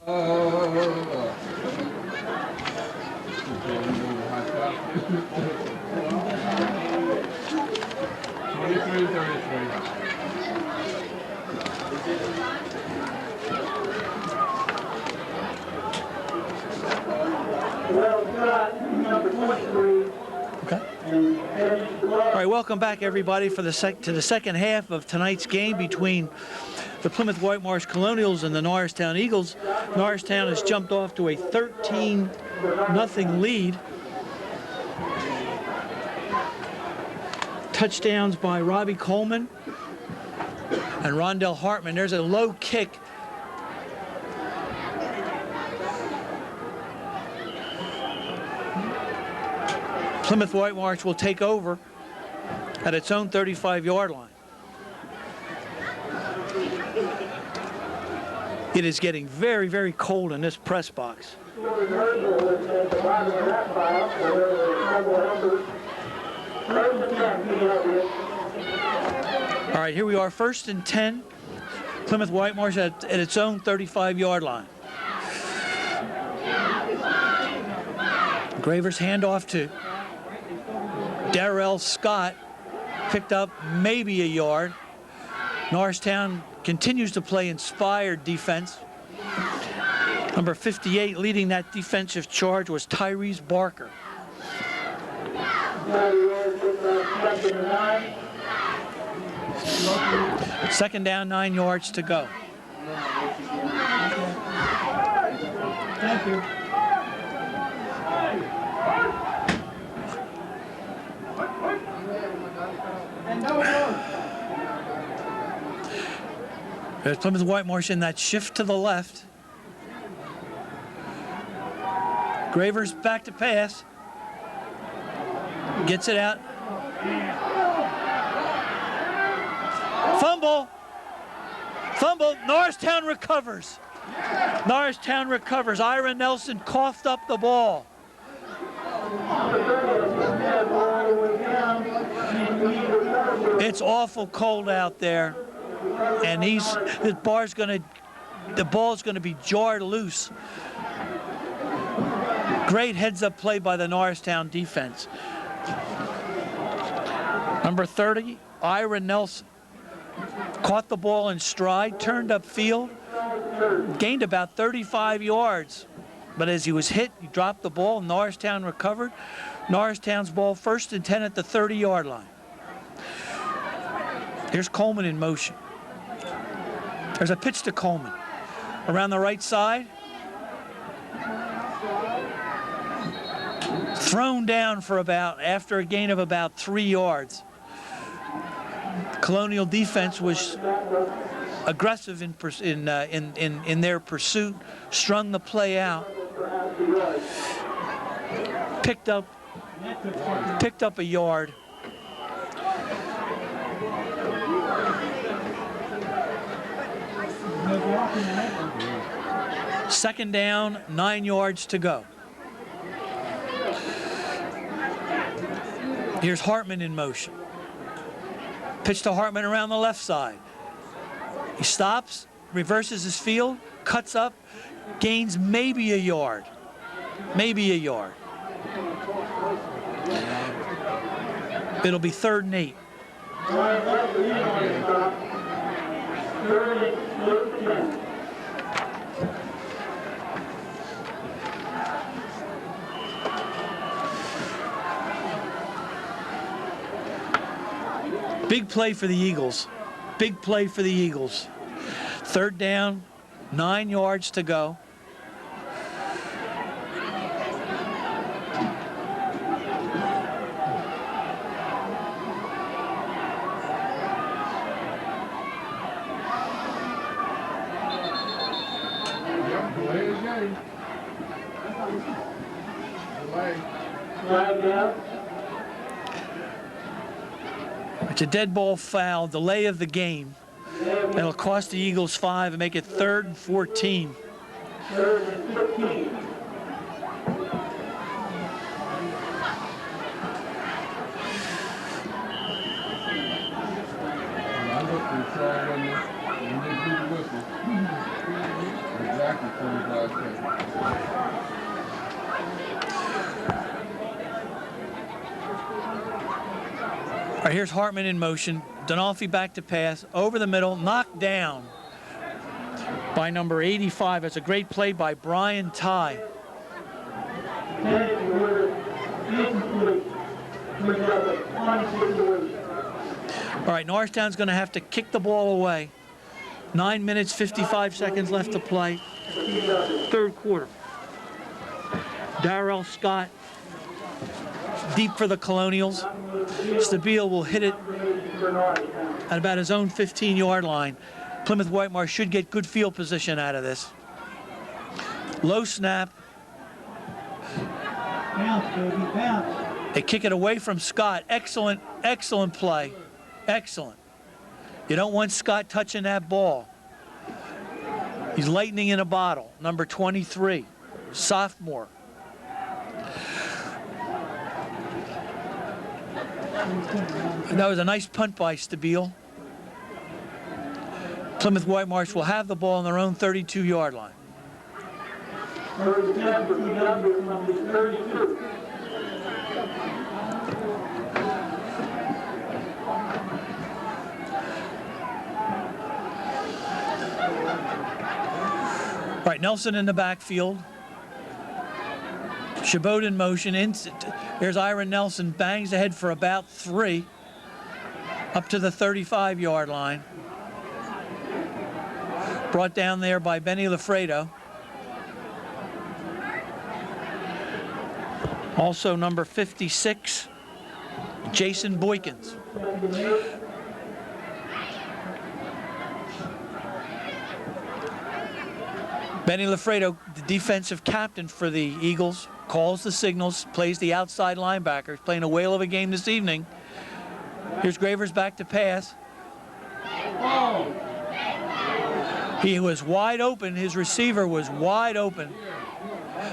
Okay. All right, welcome back, everybody, for the second half of tonight's game between the Plymouth Whitemarsh Colonials and the Norristown Eagles. Norristown has jumped off to a 13-0 lead. Touchdowns by Robbie Coleman and Rondell Hartman. There's a low kick. Plymouth Whitemarsh will take over at its own 35-yard line. It is getting very, very cold in this press box. All right, here we are, 1st and 10. Plymouth Whitemarsh at its own 35-yard line. Graver's handoff to Darrell Scott, picked up maybe a yard. Norristown continues to play inspired defense. Number 58 leading that defensive charge was Tyrese Barker. Second down, 9 yards to go. Thank you. There's Plymouth Whitemarsh in that shift to the left. Graver's back to pass. Gets it out. Fumble. Fumble. Norristown recovers. Norristown recovers. Ira Nelson coughed up the ball. It's awful cold out there, and the ball's gonna be jarred loose. Great heads-up play by the Norristown defense. Number 30, Ira Nelson, caught the ball in stride, turned upfield, gained about 35 yards. But as he was hit, he dropped the ball. Norristown recovered. Norristown's ball 1st and 10 at the 30-yard line. Here's Coleman in motion. There's a pitch to Coleman. Around the right side. Thrown down for after a gain of about 3 yards. Colonial defense was aggressive in their pursuit, strung the play out. Picked up a yard. Second down, 9 yards to go. Here's Hartman in motion. Pitch to Hartman around the left side. He stops, reverses his field, cuts up, gains maybe a yard. Maybe a yard. It'll be 3rd and 8. Big play for the Eagles. Big play for the Eagles. 3rd down, 9 yards to go. It's a dead ball foul, delay of the game. That'll cost the Eagles 5 and make it 3rd and 14. right, here's Hartman in motion. Donalfi back to pass, over the middle, knocked down by number 85. That's a great play by Brian Ty. All right, Norristown's going to have to kick the ball away. 9 minutes, 55 seconds left to play. Third quarter. Darrell Scott deep for the Colonials. Stabile will hit it at about his own 15-yard line. Plymouth Whitemarsh should get good field position out of this. Low snap. Bounce, baby, bounce. They kick it away from Scott. Excellent, excellent play. Excellent. You don't want Scott touching that ball. He's lightning in a bottle. Number 23, sophomore. That was a nice punt by Stabile. Plymouth Whitemarsh will have the ball on their own 32-yard line. All right, Nelson in the backfield. Chabot in motion. Here's Ira Nelson, bangs ahead for about 3, up to the 35-yard line. Brought down there by Benny Lafredo. Also number 56, Jason Boykins. Benny Lafredo, the defensive captain for the Eagles, calls the signals, plays the outside linebacker. He's playing a whale of a game this evening. Here's Gravers back to pass. He was wide open. His receiver was wide open.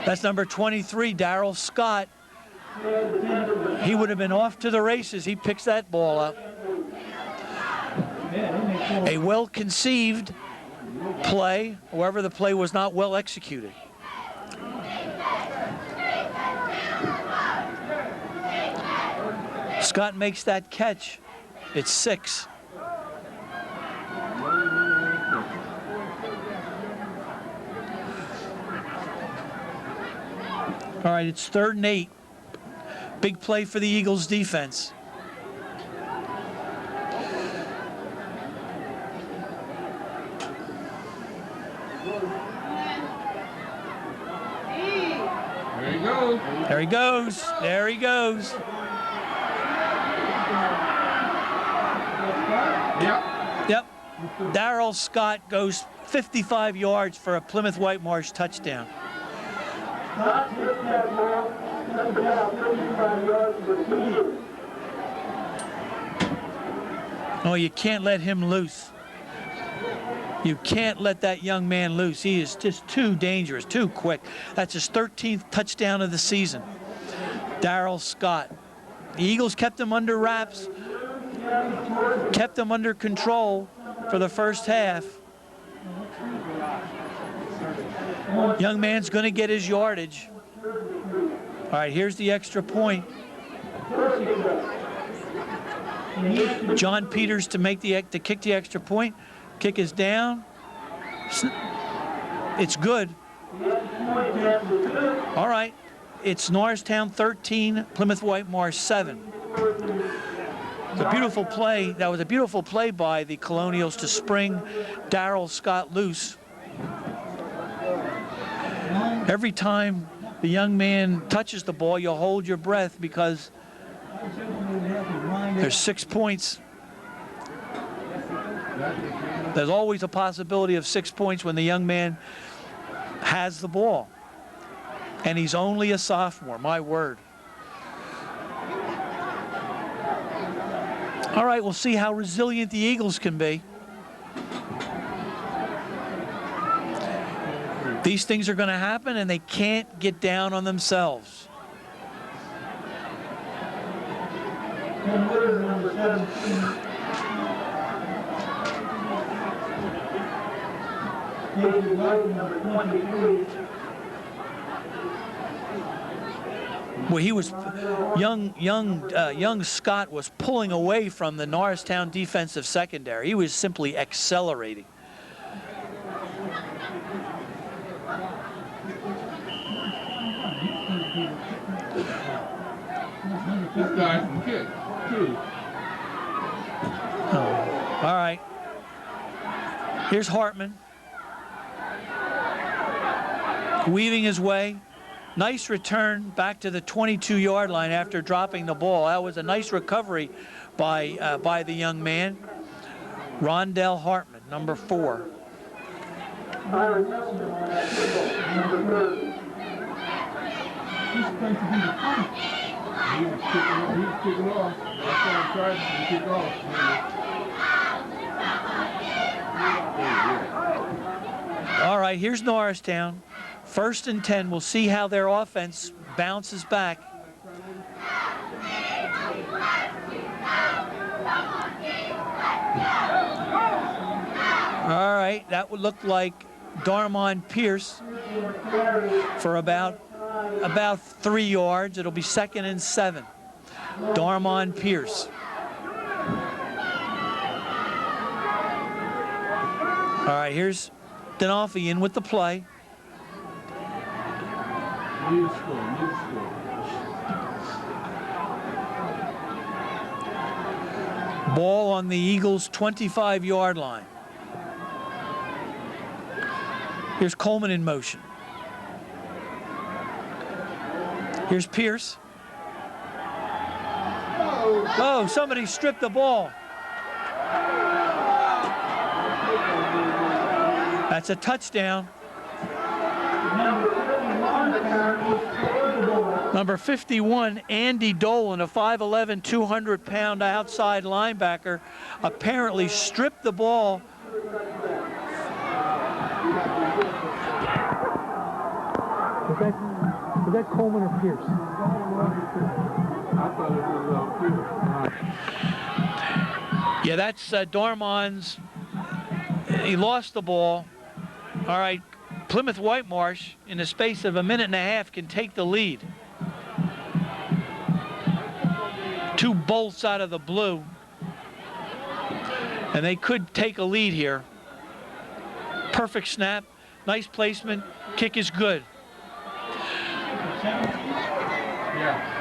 That's number 23, Darrell Scott. He would have been off to the races. He picks that ball up. A well-conceived play, however, the play was not well executed. Scott makes that catch. It's 6. All right, it's 3rd and 8. Big play for the Eagles defense. There he goes. There he goes. There he goes. Yep. Darrell Scott goes 55 yards for a Plymouth Whitemarsh touchdown. Oh, you can't let him loose. You can't let that young man loose. He is just too dangerous, too quick. That's his 13th touchdown of the season. Darrell Scott. The Eagles kept him under wraps, kept him under control for the first half. Young man's going to get his yardage. All right, here's the extra point. John Peters to kick the extra point. Kick is down. It's good. All right. It's Norristown 13, Plymouth Whitemarsh 7. It's a beautiful play. That was a beautiful play by the Colonials to spring Darrell Scott loose. Every time the young man touches the ball, you'll hold your breath because there's 6 points. There's always a possibility of 6 points when the young man has the ball. And he's only a sophomore, my word. All right, we'll see how resilient the Eagles can be. These things are going to happen, and they can't get down on themselves. Well, he was young Scott was pulling away from the Norristown defensive secondary. He was simply accelerating. This guy can kick, too. Oh. All right. Here's Hartman. Weaving his way. Nice return back to the 22-yard line after dropping the ball. That was a nice recovery by the young man. Rondell Hartman, number 4. He was kicking off. That's why I tried to kick off. All right, here's Norristown. 1st and 10. We'll see how their offense bounces back. All right, that would look like Darmon Pierce for about 3 yards. It'll be 2nd and 7. Darmon Pierce. All right, here's Denolfi in with the play. Need to score. Ball on the Eagles' 25-yard line. Here's Coleman in motion. Here's Pierce. Oh, somebody stripped the ball. That's a touchdown. Number 51, Andy Dolan, a 5'11", 200-pound outside linebacker, apparently stripped the ball. Was that Coleman or Pierce? I thought it was Pierce. Yeah, that's Darmon's. He lost the ball. All right, Plymouth Whitemarsh, in the space of a minute and a half, can take the lead. 2 bolts out of the blue. And they could take a lead here. Perfect snap, nice placement, kick is good. Yeah.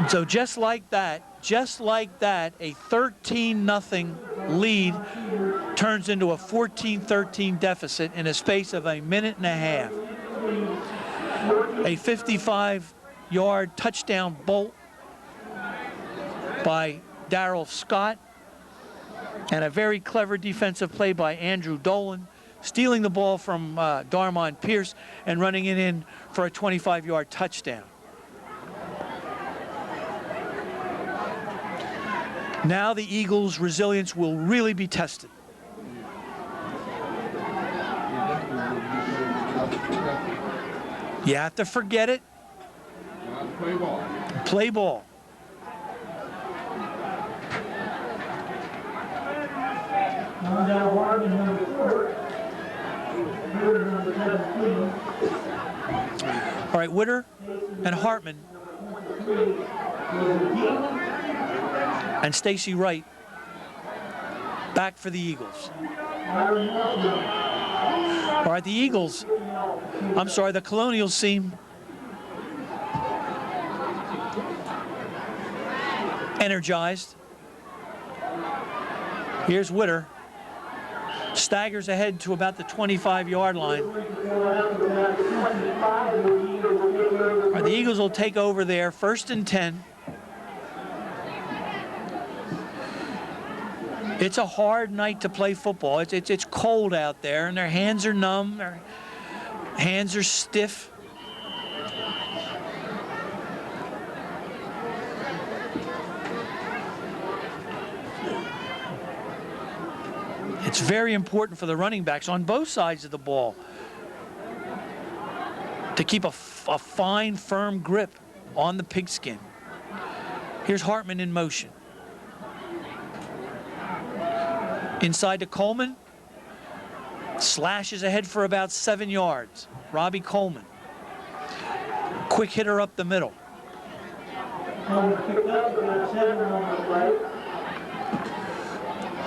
So just like that, a 13-0 lead turns into a 14-13 deficit in a space of a minute and a half. A 55-yard touchdown bolt by Darrell Scott, and a very clever defensive play by Andrew Dolan, stealing the ball from Darmon Pierce and running it in for a 25-yard touchdown. Now the Eagles' resilience will really be tested. You have to forget it. Play ball. Play ball. All right, Witter and Hartman and Stacy Wright back for the Eagles. All right, the Colonials seem energized. Here's Witter. Staggers ahead to about the 25-yard line. All right, the Eagles will take over there, 1st and 10. It's a hard night to play football. It's cold out there, and their hands are numb. Their hands are stiff. It's very important for the running backs on both sides of the ball to keep a fine, firm grip on the pigskin. Here's Hartman in motion. Inside to Coleman. Slashes ahead for about 7 yards. Robbie Coleman. quick hitter up the middle. Ball was picked up, got 7 on the play.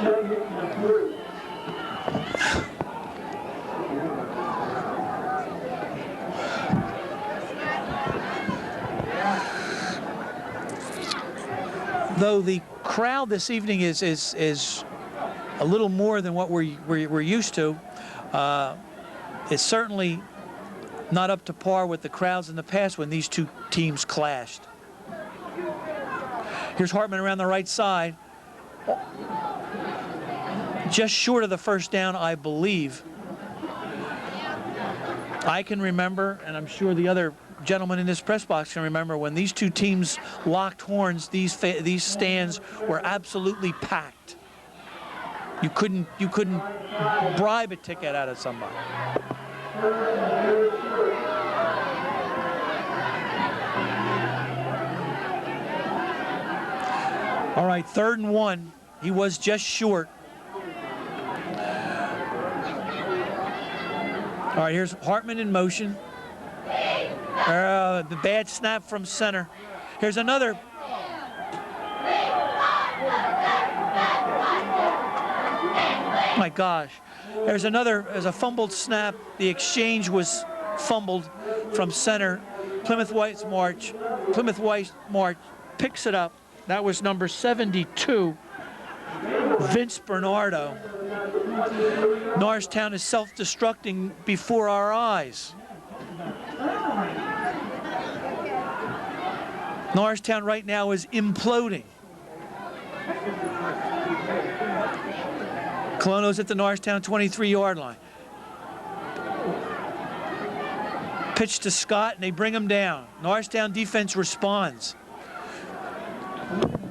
7-3. Though the crowd this evening is a little more than what we're used to, it's certainly not up to par with the crowds in the past when these two teams clashed. Here's Hartman around the right side. Just short of the first down, I believe. I can remember, and I'm sure the other gentlemen in this press box can remember, when these two teams locked horns, these stands were absolutely packed. You couldn't bribe a ticket out of somebody. All right, 3rd and 1. He was just short. All right, here's Hartman in motion. The bad snap from center. Here's another. My gosh. There's a fumbled snap. The exchange was fumbled from center. Plymouth White March picks it up. That was number 72, Vince Bernardo. Norristown is self-destructing before our eyes. Norristown right now is imploding. Colonel's at the Norristown 23-yard line. Pitch to Scott, and they bring him down. Norristown defense responds.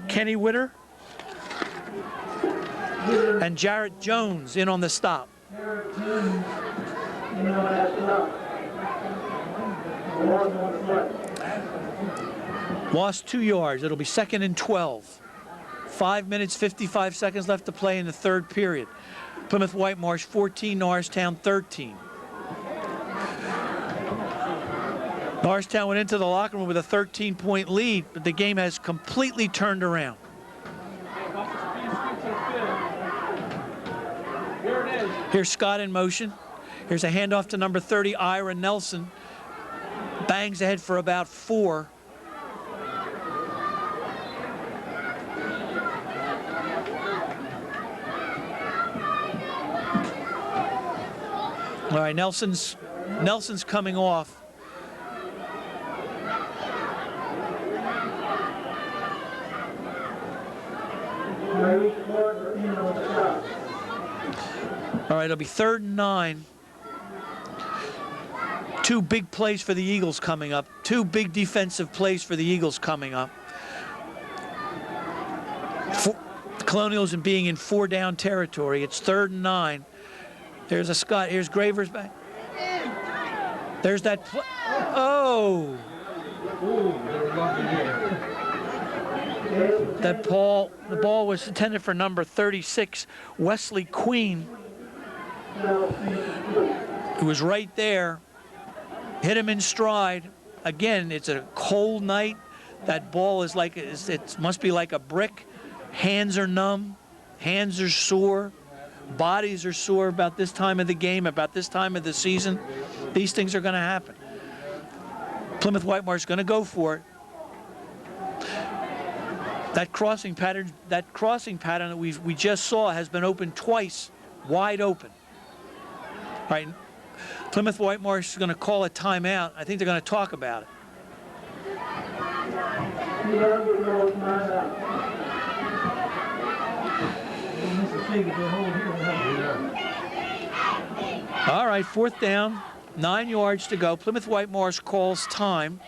Kenny Witter and Jarrett Jones in on the stop. Lost 2 yards. It'll be 2nd and 12. 5 minutes, 55 seconds left to play in the 3rd period. Plymouth Whitemarsh 14, Norristown 13. Norristown went into the locker room with a 13-point lead, but the game has completely turned around. Here's Scott in motion. Here's a handoff to number 30, Ira Nelson. Bangs ahead for about 4. All right, Nelson's coming off. All right, it'll be 3rd and 9. 2 big plays for the Eagles coming up. 2 big defensive plays for the Eagles coming up. Colonials and being in 4-down territory. It's 3rd and 9. There's a Scott. Here's Gravers back. There's that play. Oh! The ball was intended for number 36, Wesley Queen. It was right there. Hit him in stride. Again, it's a cold night. That ball is like, it must be like a brick. Hands are numb. Hands are sore. Bodies are sore about this time of the game, about this time of the season. These things are going to happen. Plymouth Whitemarsh is going to go for it. That crossing pattern that we just saw has been opened twice, wide open. All right, Plymouth Whitemarsh is going to call a timeout. I think they're going to talk about it. All right, 4th down, 9 yards to go. Plymouth Whitemarsh calls time.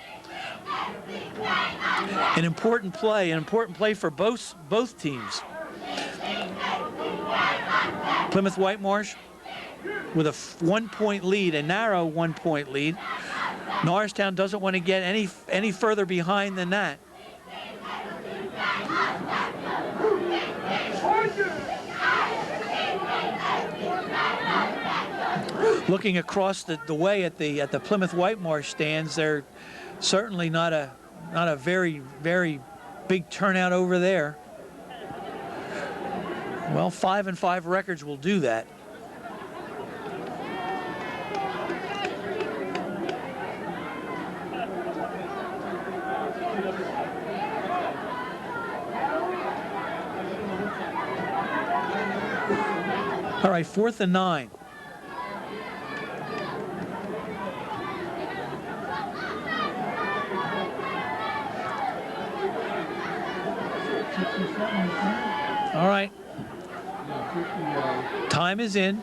An important play for both teams. Plymouth Whitemarsh with a 1-point lead, a narrow 1-point lead. Norristown doesn't want to get any further behind than that. Looking across the way at the Plymouth Whitemarsh stands, they're certainly not a very big turnout over there. Well, 5-5 records will do that. All right, 4th and 9. All right. Time is in.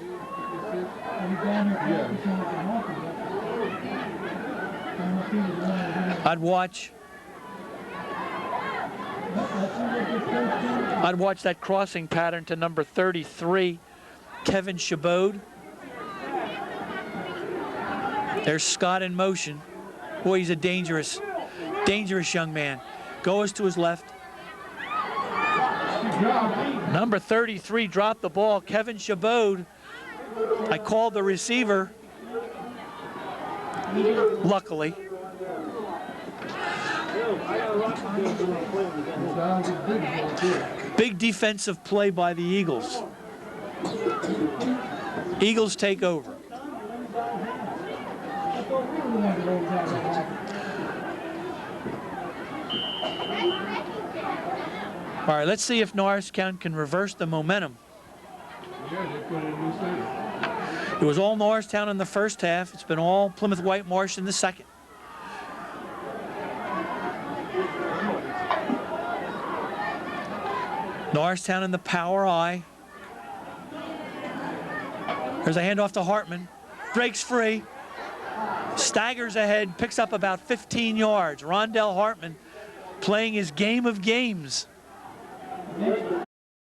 I'd watch that crossing pattern to number 33, Kevin Chabot. There's Scott in motion. Boy, he's a dangerous young man. Goes to his left. Number 33 dropped the ball. Kevin Chabot. I called the receiver. Luckily. Big defensive play by the Eagles. Eagles take over. All right, let's see if Norristown can reverse the momentum. It was all Norristown in the first half. It's been all Plymouth Whitemarsh in the second. Norristown in the power I. There's a handoff to Hartman. Breaks free. Staggers ahead, picks up about 15 yards. Rondell Hartman playing his game of games.